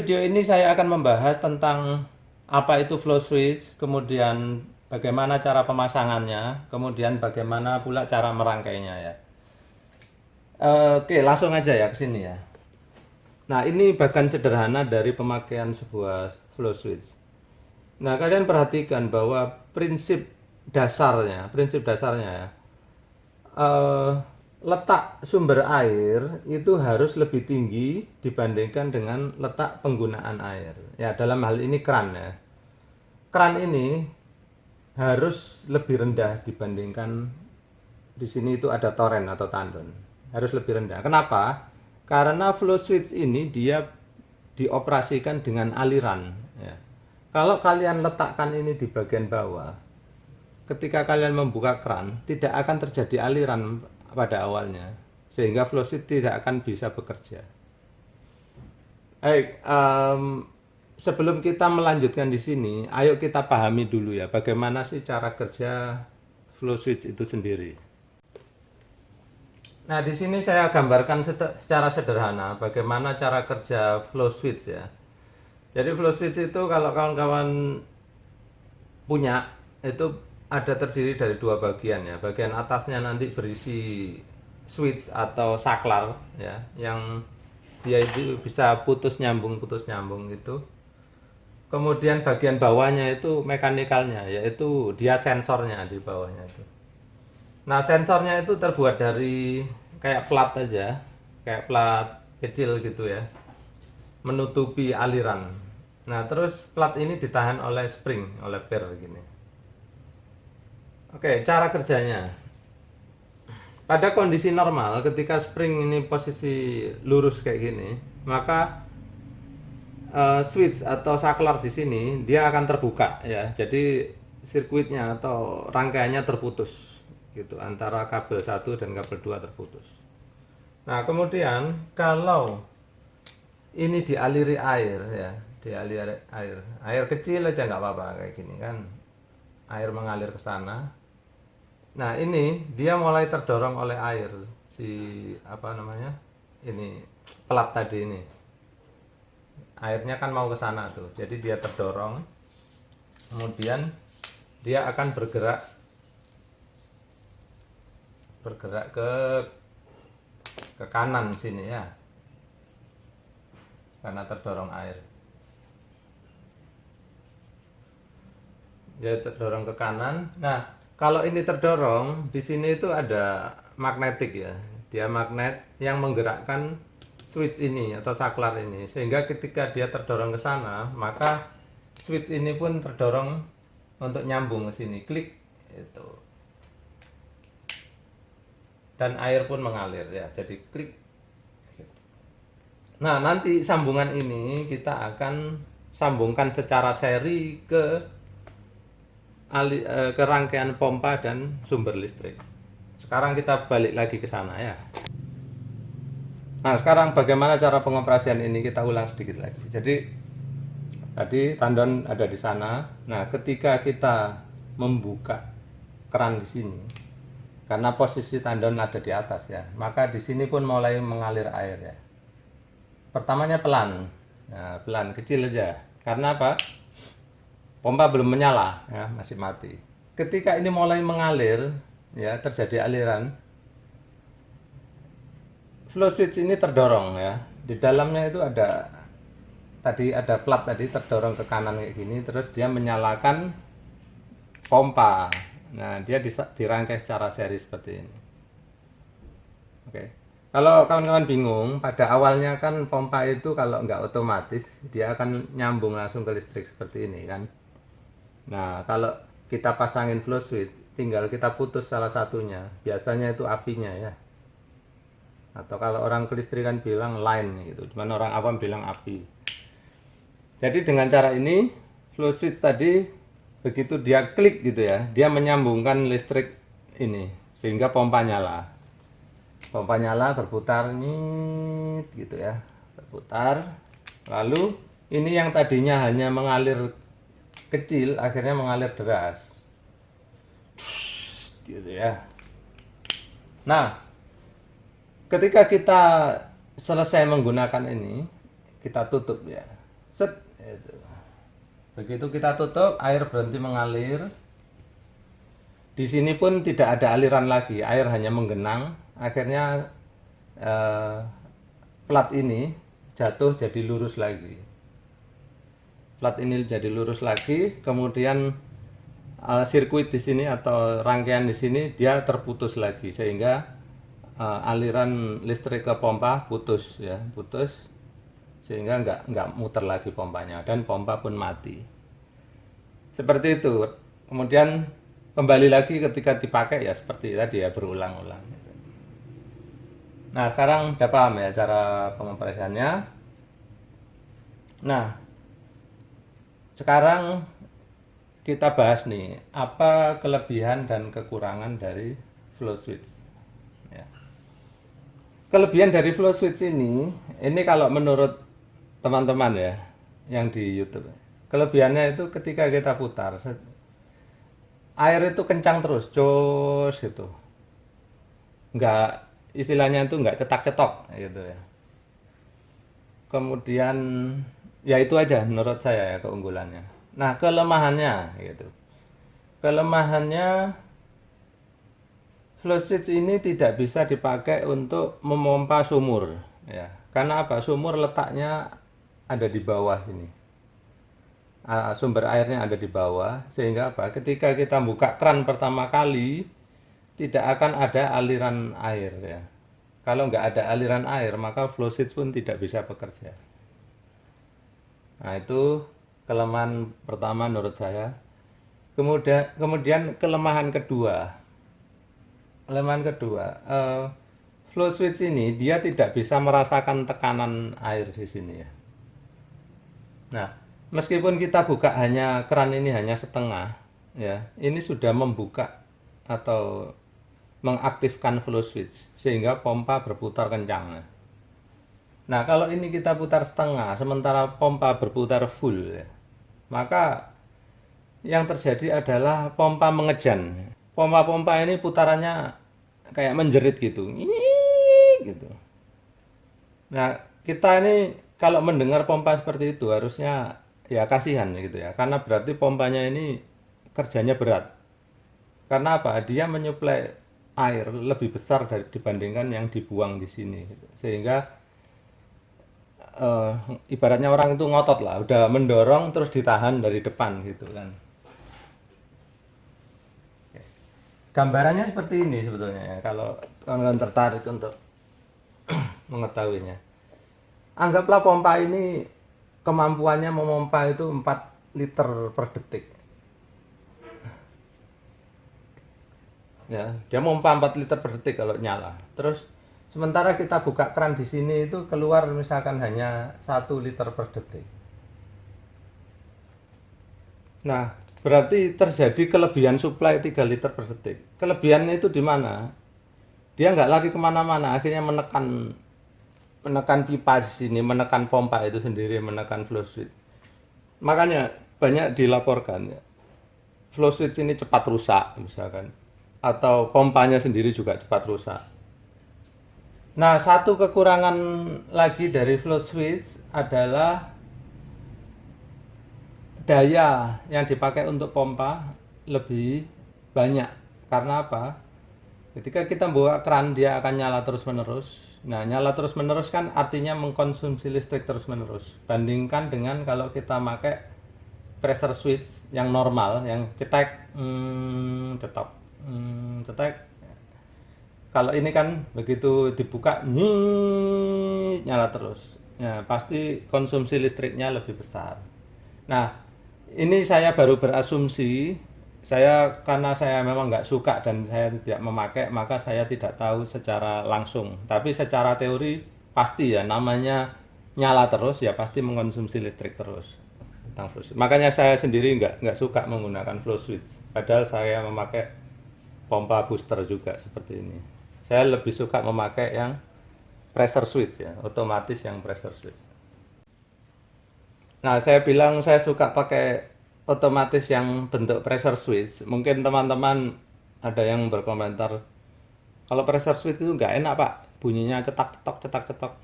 video ini saya akan membahas tentang apa itu flow switch, kemudian bagaimana cara pemasangannya, kemudian bagaimana pula cara merangkainya ya. Oke, langsung aja ya ke sini ya. Nah, ini bagan sederhana dari pemakaian sebuah flow switch. Nah, kalian perhatikan bahwa prinsip dasarnya ya, eh, letak sumber air itu harus lebih tinggi dibandingkan dengan letak penggunaan air. Ya, dalam hal ini keran ya. Keran ini harus lebih rendah dibandingkan di sini itu ada toren atau tandon. Harus lebih rendah. Kenapa? Karena flow switch ini dia dioperasikan dengan aliran ya. Kalau kalian letakkan ini di bagian bawah, ketika kalian membuka keran, tidak akan terjadi aliran pada awalnya, sehingga flow switch tidak akan bisa bekerja. Baik, sebelum kita melanjutkan di sini, ayo kita pahami dulu ya, bagaimana sih cara kerja flow switch itu sendiri. Nah, di sini saya gambarkan secara sederhana bagaimana cara kerja flow switch ya. Jadi flow switch itu kalau kawan-kawan punya itu ada terdiri dari dua bagian ya. Bagian atasnya nanti berisi switch atau saklar ya, yang dia itu bisa putus nyambung gitu. Kemudian bagian bawahnya itu mekanikalnya, yaitu dia sensornya di bawahnya itu. Nah, sensornya itu terbuat dari kayak plat aja, kayak plat kecil gitu ya, menutupi aliran. Nah, terus plat ini ditahan oleh spring, oleh per gini. Oke, cara kerjanya. Pada kondisi normal, ketika spring ini posisi lurus kayak gini, maka switch atau saklar di sini dia akan terbuka ya. Jadi sirkuitnya atau rangkaiannya terputus gitu, antara kabel 1 dan kabel 2 terputus. Nah, kemudian kalau ini dialiri air ya, dialiri air kecil aja nggak apa-apa kayak gini kan, air mengalir ke sana. Nah, ini dia mulai terdorong oleh air, si apa namanya, ini pelat tadi ini, airnya kan mau ke sana tuh, jadi dia terdorong, kemudian dia akan bergerak ke kanan sini ya, karena terdorong air. Dia terdorong ke kanan. Nah, kalau ini terdorong, di sini itu ada magnetik ya. Dia magnet yang menggerakkan switch ini atau saklar ini, sehingga ketika dia terdorong ke sana, maka switch ini pun terdorong untuk nyambung ke sini, klik itu. Dan air pun mengalir ya, jadi klik. Nah, nanti sambungan ini kita akan sambungkan secara seri ke rangkaian pompa dan sumber listrik. Sekarang kita balik lagi ke sana ya. Nah, sekarang bagaimana cara pengoperasian ini, kita ulang sedikit lagi. Jadi tadi tandon ada di sana. Nah, ketika kita membuka keran di sini, karena posisi tandon ada di atas ya, maka di sini pun mulai mengalir air ya. Pertamanya pelan, nah, pelan kecil aja. Karena apa? Pompa belum menyala ya, masih mati. Ketika ini mulai mengalir ya, terjadi aliran, flow switch ini terdorong ya. Di dalamnya itu ada plat tadi terdorong ke kanan kayak gini, terus dia menyalakan pompa. Nah, dia dirangkai secara seri seperti ini. Oke. Kalau kawan-kawan bingung, pada awalnya kan pompa itu kalau nggak otomatis dia akan nyambung langsung ke listrik seperti ini kan. Nah, kalau kita pasangin flow switch, tinggal kita putus salah satunya. Biasanya itu apinya ya. Atau kalau orang kelistrikan bilang line gitu, cuman orang awam bilang api. Jadi dengan cara ini, flow switch tadi begitu dia klik gitu ya, dia menyambungkan listrik ini sehingga pompa nyala. Pompa nyala, berputar nyit gitu ya, berputar. Lalu ini yang tadinya hanya mengalir kecil akhirnya mengalir deras gitu ya. Nah, ketika kita selesai menggunakan ini, kita tutup ya. set itu. Begitu kita tutup, air berhenti mengalir. Di sini pun tidak ada aliran lagi, air hanya menggenang. Akhirnya plat ini jatuh jadi lurus lagi. Plat ini jadi lurus lagi, kemudian sirkuit di sini atau rangkaian di sini dia terputus lagi, sehingga aliran listrik ke pompa putus ya, putus, sehingga nggak muter lagi pompanya dan pompa pun mati. Seperti itu. Kemudian kembali lagi ketika dipakai ya seperti tadi ya, berulang-ulang. Nah, sekarang udah paham ya cara pengoperasiannya. Nah, sekarang kita bahas nih apa kelebihan dan kekurangan dari flow switch. Ya. Kelebihan dari flow switch ini kalau menurut teman-teman ya yang di YouTube, kelebihannya itu ketika kita putar, air itu kencang terus, jos gitu. Nggak, istilahnya itu nggak cetak-cetok gitu ya. Kemudian ya itu aja menurut saya ya keunggulannya. Nah, kelemahannya gitu. Kelemahannya flow switch ini tidak bisa dipakai untuk memompa sumur ya. Karena apa? Sumur letaknya ada di bawah sini. Sumber airnya ada di bawah, sehingga apa? Ketika kita buka keran pertama kali tidak akan ada aliran air ya. Kalau nggak ada aliran air, maka flow switch pun tidak bisa bekerja. Nah, itu kelemahan pertama menurut saya. Kemudian kelemahan kedua. Kelemahan kedua, flow switch ini dia tidak bisa merasakan tekanan air di sini ya. Nah, meskipun kita buka hanya keran ini hanya setengah ya, ini sudah membuka atau mengaktifkan flow switch sehingga pompa berputar kencang. Nah, kalau ini kita putar setengah sementara pompa berputar full ya, maka yang terjadi adalah pompa mengejan. Pompa-pompa ini putarannya kayak menjerit gitu. Gitu. Nah, kita ini kalau mendengar pompa seperti itu harusnya ya kasihan gitu ya. Karena berarti pompanya ini kerjanya berat. Karena apa? Dia menyuplai air lebih besar dibandingkan yang dibuang di sini gitu. Sehingga ibaratnya orang itu ngotot lah, udah mendorong terus ditahan dari depan gitu kan. Gambarannya seperti ini sebetulnya ya, kalau kalian tertarik untuk mengetahuinya. Anggaplah pompa ini kemampuannya memompa itu 4 liter per detik. Ya, dia memompa 4 liter per detik kalau nyala. Terus sementara kita buka keran di sini itu keluar misalkan hanya 1 liter per detik. Nah, berarti terjadi kelebihan suplai 3 liter per detik. Kelebihannya itu di mana? Dia nggak lari kemana-mana, akhirnya menekan pipa di sini, menekan pompa itu sendiri, menekan flow switch. Makanya banyak dilaporkan ya, flow switch ini cepat rusak misalkan, atau pompanya sendiri juga cepat rusak. Nah, satu kekurangan lagi dari flow switch adalah daya yang dipakai untuk pompa lebih banyak. Karena apa? Ketika kita buka keran dia akan nyala terus-menerus. Nah, nyala terus-menerus kan artinya mengkonsumsi listrik terus-menerus. Bandingkan dengan kalau kita pakai pressure switch yang normal, yang cetek, cetok, cetek. Kalau ini kan begitu dibuka, nyala terus. Ya, pasti konsumsi listriknya lebih besar. Nah, ini saya baru berasumsi. Karena saya memang nggak suka dan saya tidak memakai, maka saya tidak tahu secara langsung. Tapi secara teori pasti ya, namanya nyala terus ya pasti mengkonsumsi listrik terus. Makanya saya sendiri nggak suka menggunakan flow switch. Padahal saya memakai pompa booster juga seperti ini. Saya lebih suka memakai yang pressure switch ya, otomatis yang pressure switch. Nah, saya bilang saya suka pakai otomatis yang bentuk pressure switch. Mungkin teman-teman ada yang berkomentar, kalau pressure switch itu nggak enak pak, bunyinya cetak-cetok, cetak-cetok.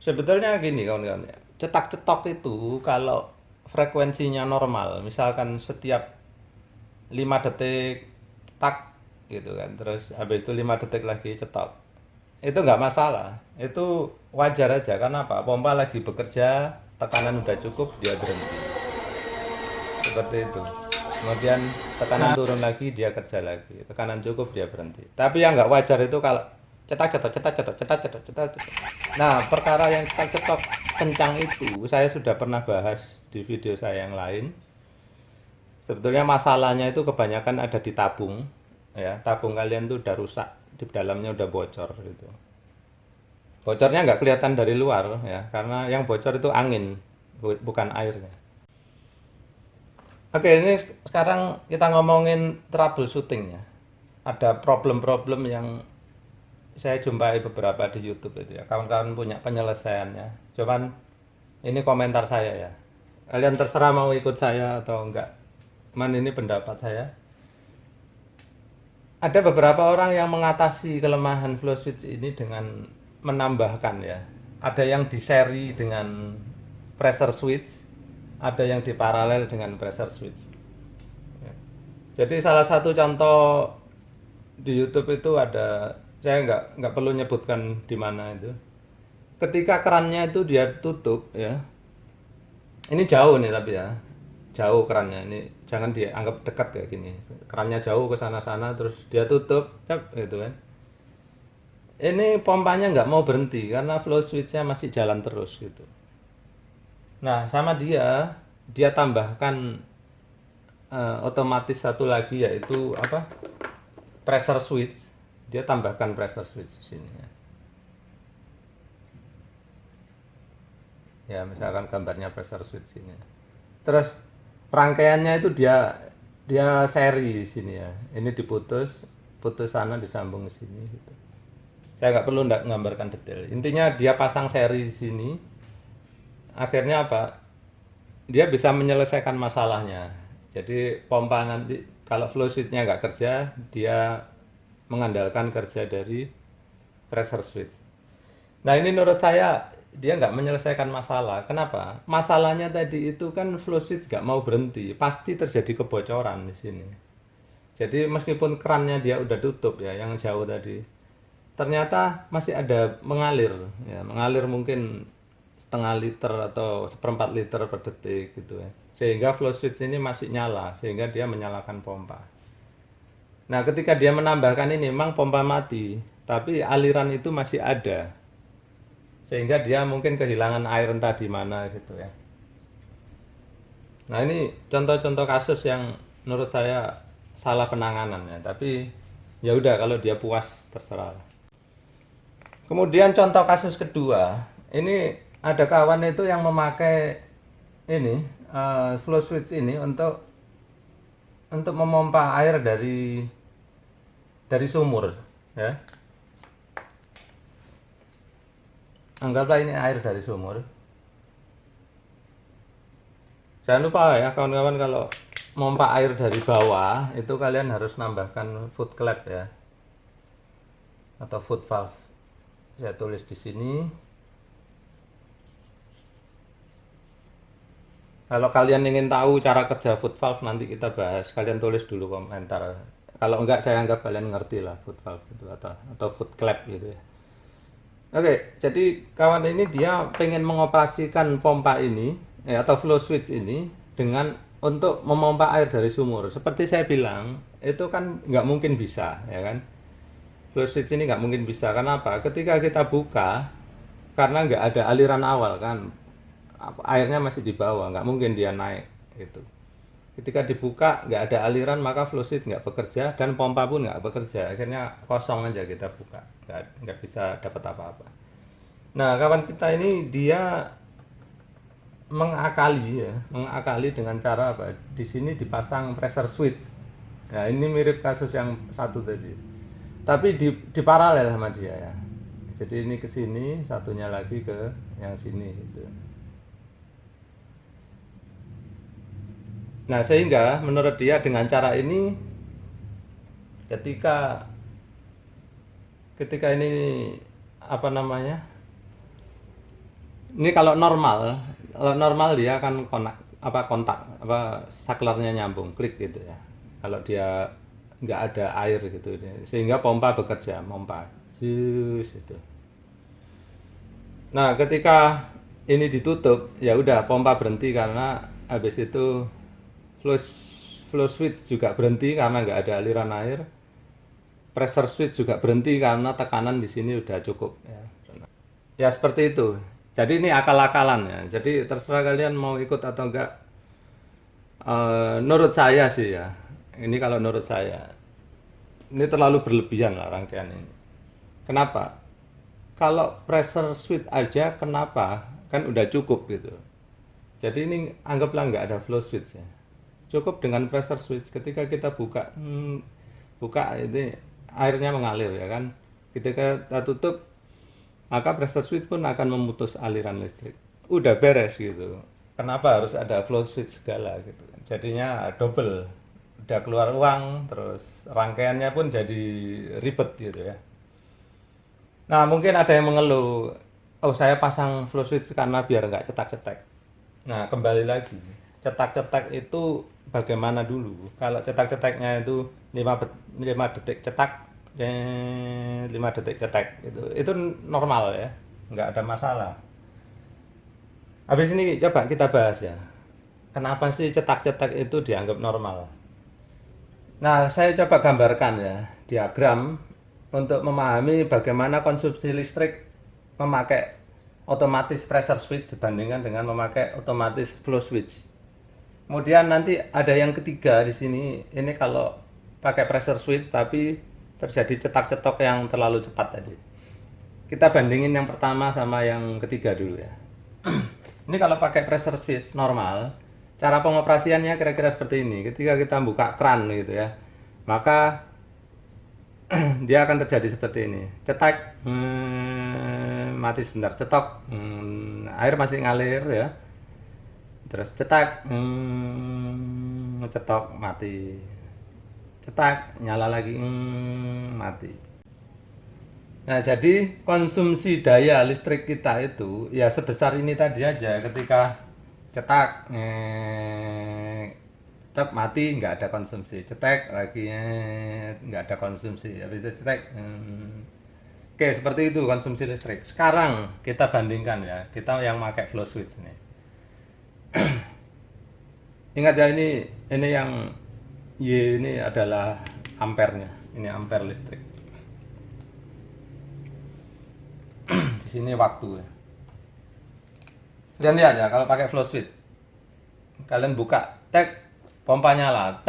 Sebetulnya gini kawan-kawan ya, cetak cetok itu kalau frekuensinya normal, misalkan setiap 5 detik cetak gitu kan, terus habis itu 5 detik lagi cetok, itu nggak masalah, itu wajar aja. Karena apa, pompa lagi bekerja, tekanan udah cukup, dia berhenti, seperti itu. Kemudian tekanan turun lagi, dia kerja lagi, tekanan cukup, dia berhenti. Tapi yang nggak wajar itu kalau cetak cetok cetak cetok cetak cetok cetak cetok. Nah, perkara yang cetak cetok kencang itu saya sudah pernah bahas di video saya yang lain. Sebetulnya masalahnya itu kebanyakan ada di tabung, ya. Tabung kalian tuh udah rusak, di dalamnya udah bocor gitu. Bocornya nggak kelihatan dari luar, ya, karena yang bocor itu angin, bukan airnya. Oke, ini sekarang kita ngomongin troubleshooting, ya. Ada problem-problem yang saya jumpai beberapa di YouTube itu, ya. Kawan-kawan punya penyelesaiannya. Cuman ini komentar saya, ya. Kalian terserah mau ikut saya atau enggak. Cuman ini pendapat saya. Ada beberapa orang yang mengatasi kelemahan flow switch ini dengan menambahkan, ya. Ada yang di seri dengan pressure switch, ada yang di paralel dengan pressure switch. Ya. Jadi salah satu contoh di YouTube itu ada, saya nggak perlu nyebutkan di mana itu. Ketika kerannya itu dia tutup, ya. Ini jauh nih tapi, ya, jauh kerannya ini, jangan dianggap dekat kayak gini. Kerannya jauh ke sana-sana terus dia tutup, cep, gitu kan. Ini pompanya nggak mau berhenti karena flow switch-nya masih jalan terus gitu. Nah, sama dia tambahkan otomatis satu lagi, yaitu apa? Pressure switch. Dia tambahkan pressure switch di sini, ya. Ya, misalkan gambarnya pressure switch ini. Terus rangkaiannya itu dia seri di sini, ya. Ini putus sana disambung ke sini gitu. Saya nggak perlu nggambarkan detail. Intinya dia pasang seri di sini. Akhirnya apa? Dia bisa menyelesaikan masalahnya. Jadi pompa nanti kalau flow switch-nya nggak kerja, dia mengandalkan kerja dari pressure switch. Nah, ini menurut saya dia nggak menyelesaikan masalah. Kenapa? Masalahnya tadi itu kan flow switch nggak mau berhenti, pasti terjadi kebocoran di sini. Jadi meskipun kerannya dia udah tutup, ya, yang jauh tadi, ternyata masih ada mengalir, ya, mengalir mungkin setengah liter atau seperempat liter per detik gitu, ya. Sehingga flow switch ini masih nyala, sehingga dia menyalakan pompa. Nah, ketika dia menambahkan ini, memang pompa mati, tapi aliran itu masih ada, sehingga dia mungkin kehilangan air entah di mana gitu, ya. Nah, ini contoh-contoh kasus yang menurut saya salah penanganan, ya. Tapi ya udah, kalau dia puas terserah. Kemudian contoh kasus kedua, ini ada kawan itu yang memakai ini flow switch ini untuk memompa air dari sumur, ya. Anggaplah ini air dari sumur. Jangan lupa, ya, kawan-kawan, kalau mompa air dari bawah itu kalian harus nambahkan foot clamp, ya, atau foot valve. Saya tulis di sini. Kalau kalian ingin tahu cara kerja foot valve, nanti kita bahas. Kalian tulis dulu komentar. Kalau enggak, saya anggap kalian ngerti lah foot valve itu atau foot clamp gitu, ya. Oke, jadi kawan ini dia pengen mengoperasikan pompa ini, ya, atau flow switch ini dengan untuk memompa air dari sumur. Seperti saya bilang, itu kan nggak mungkin bisa, ya kan? Flow switch ini nggak mungkin bisa. Karena apa? Ketika kita buka, karena nggak ada aliran awal kan, airnya masih di bawah, nggak mungkin dia naik gitu. Ketika dibuka nggak ada aliran, maka flow switch nggak bekerja dan pompa pun nggak bekerja. Akhirnya kosong aja kita buka, nggak bisa dapat apa-apa. Nah, kawan kita ini dia mengakali dengan cara apa? Di sini dipasang pressure switch. Nah, ini mirip kasus yang satu tadi, tapi di paralel sama dia, ya. Jadi ini ke sini, satunya lagi ke yang sini gitu. Nah, sehingga menurut dia dengan cara ini, ketika ini apa namanya, Ini kalau normal dia akan kontak apa saklarnya nyambung, klik gitu ya. Kalau dia nggak ada air gitu, sehingga pompa bekerja, pompa, jus itu. Nah, ketika ini ditutup, ya udah pompa berhenti karena habis itu flow flow switch juga berhenti karena nggak ada aliran air. Pressure switch juga berhenti karena tekanan di sini udah cukup ya. Ya seperti itu. Jadi ini akal-akalan ya. Jadi terserah kalian mau ikut atau enggak. Menurut saya sih ya. Ini kalau menurut saya. Ini terlalu berlebihan lah rangkaian ini. Kenapa? Kalau pressure switch aja kenapa? Kan udah cukup gitu. Jadi ini anggaplah nggak ada flow switch ya. Cukup dengan pressure switch ketika kita buka ini airnya mengalir ya kan. Ketika kita tutup maka pressure switch pun akan memutus aliran listrik. Udah beres gitu. Kenapa harus ada flow switch segala gitu. Jadinya double. Udah keluar uang, terus rangkaiannya pun jadi ribet gitu ya. Nah mungkin ada yang mengeluh, oh saya pasang flow switch karena biar nggak cetak-cetak. Nah kembali lagi, cetak-cetak itu bagaimana dulu? Kalau cetak-cetaknya itu 5 detik cetak, 5 detik cetak, itu normal ya, nggak ada masalah. Habis ini coba kita bahas ya, kenapa sih cetak-cetak itu dianggap normal? Nah, saya coba gambarkan ya, diagram untuk memahami bagaimana konsumsi listrik memakai otomatis pressure switch dibandingkan dengan memakai otomatis flow switch. Kemudian nanti ada yang ketiga di sini, ini kalau pakai pressure switch tapi terjadi cetak-cetok yang terlalu cepat tadi. Kita bandingin yang pertama sama yang ketiga dulu ya. Ini kalau pakai pressure switch normal, cara pengoperasiannya kira-kira seperti ini. Ketika kita buka kran gitu ya, maka dia akan terjadi seperti ini. Cetak, mati sebentar. Cetok, air masih ngalir ya. Terus cetak, cetok, mati. Cetak, nyala lagi, mati. Nah, jadi konsumsi daya listrik kita itu ya sebesar ini tadi aja. Ketika cetak, cetak mati, nggak ada konsumsi. Cetek lagi, nggak ada konsumsi. Habis itu cetek, oke seperti itu konsumsi listrik. Sekarang kita bandingkan ya, kita yang pakai flow switch nih. Ingat ya ini yang Y ini adalah ampernya. Ini ampere listrik. Di sini waktu ya. Dan lihat ya kalau pakai flow switch. Kalian buka, tek, pompa nyala,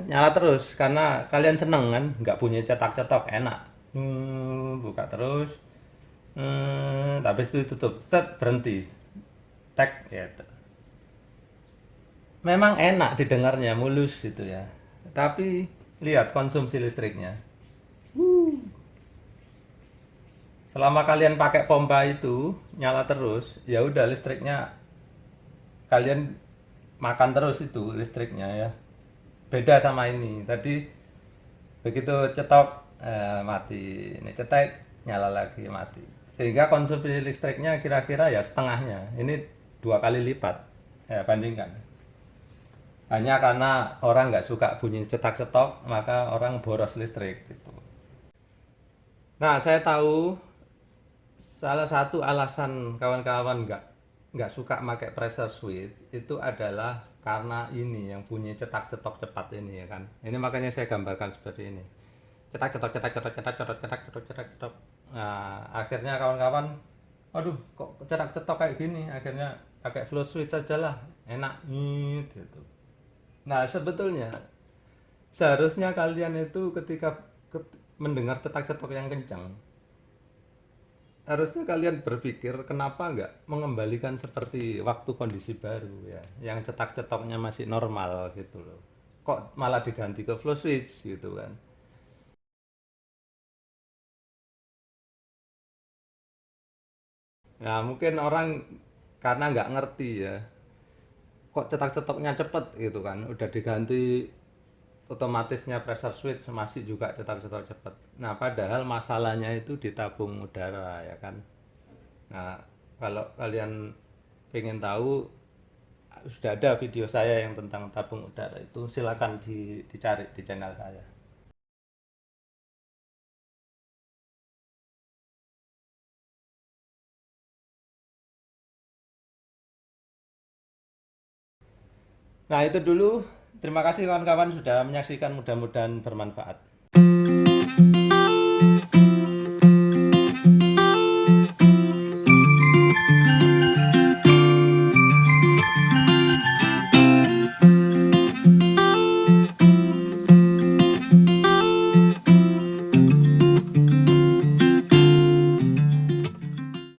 nyala terus karena kalian seneng kan, nggak punya cetak-cetok, enak. Buka terus, habis itu tutup, set, berhenti, tek, gitu. Memang enak didengarnya, mulus gitu ya. Tapi lihat konsumsi listriknya. Selama kalian pakai pompa itu nyala terus, ya udah listriknya kalian makan terus itu listriknya ya. Beda sama ini. Tadi begitu cetok mati, ini cetek nyala lagi mati. Sehingga konsumsi listriknya kira-kira ya setengahnya. Ini 2 kali lipat. Ya bandingkan. Hanya karena orang nggak suka bunyi cetak-cetok, maka orang boros listrik gitu. Nah, saya tahu salah satu alasan kawan-kawan nggak suka pakai pressure switch itu adalah karena ini yang bunyi cetak-cetok cepat ini ya kan. Ini makanya saya gambarkan seperti ini. Cetak-cetok, cetak-cetok, cetak-cetok, cetak-cetok, cetak-cetok. Nah, akhirnya kawan-kawan, aduh kok cetak-cetok kayak gini. Akhirnya pakai flow switch aja lah, enak gitu. Nah, sebetulnya seharusnya kalian itu ketika mendengar cetak-cetok yang kencang, harusnya kalian berpikir kenapa nggak mengembalikan seperti waktu kondisi baru ya, yang cetak-cetoknya masih normal gitu loh. Kok malah diganti ke flow switch gitu kan. Nah, mungkin orang karena nggak ngerti ya, kok cetak-cetoknya cepet gitu kan, udah diganti otomatisnya pressure switch masih juga cetak-cetok cepet. Nah, padahal masalahnya itu di tabung udara ya kan. Nah, kalau kalian pengen tahu, sudah ada video saya yang tentang tabung udara itu, silakan dicari di channel saya. Nah, itu dulu. Terima kasih kawan-kawan sudah menyaksikan, mudah-mudahan bermanfaat.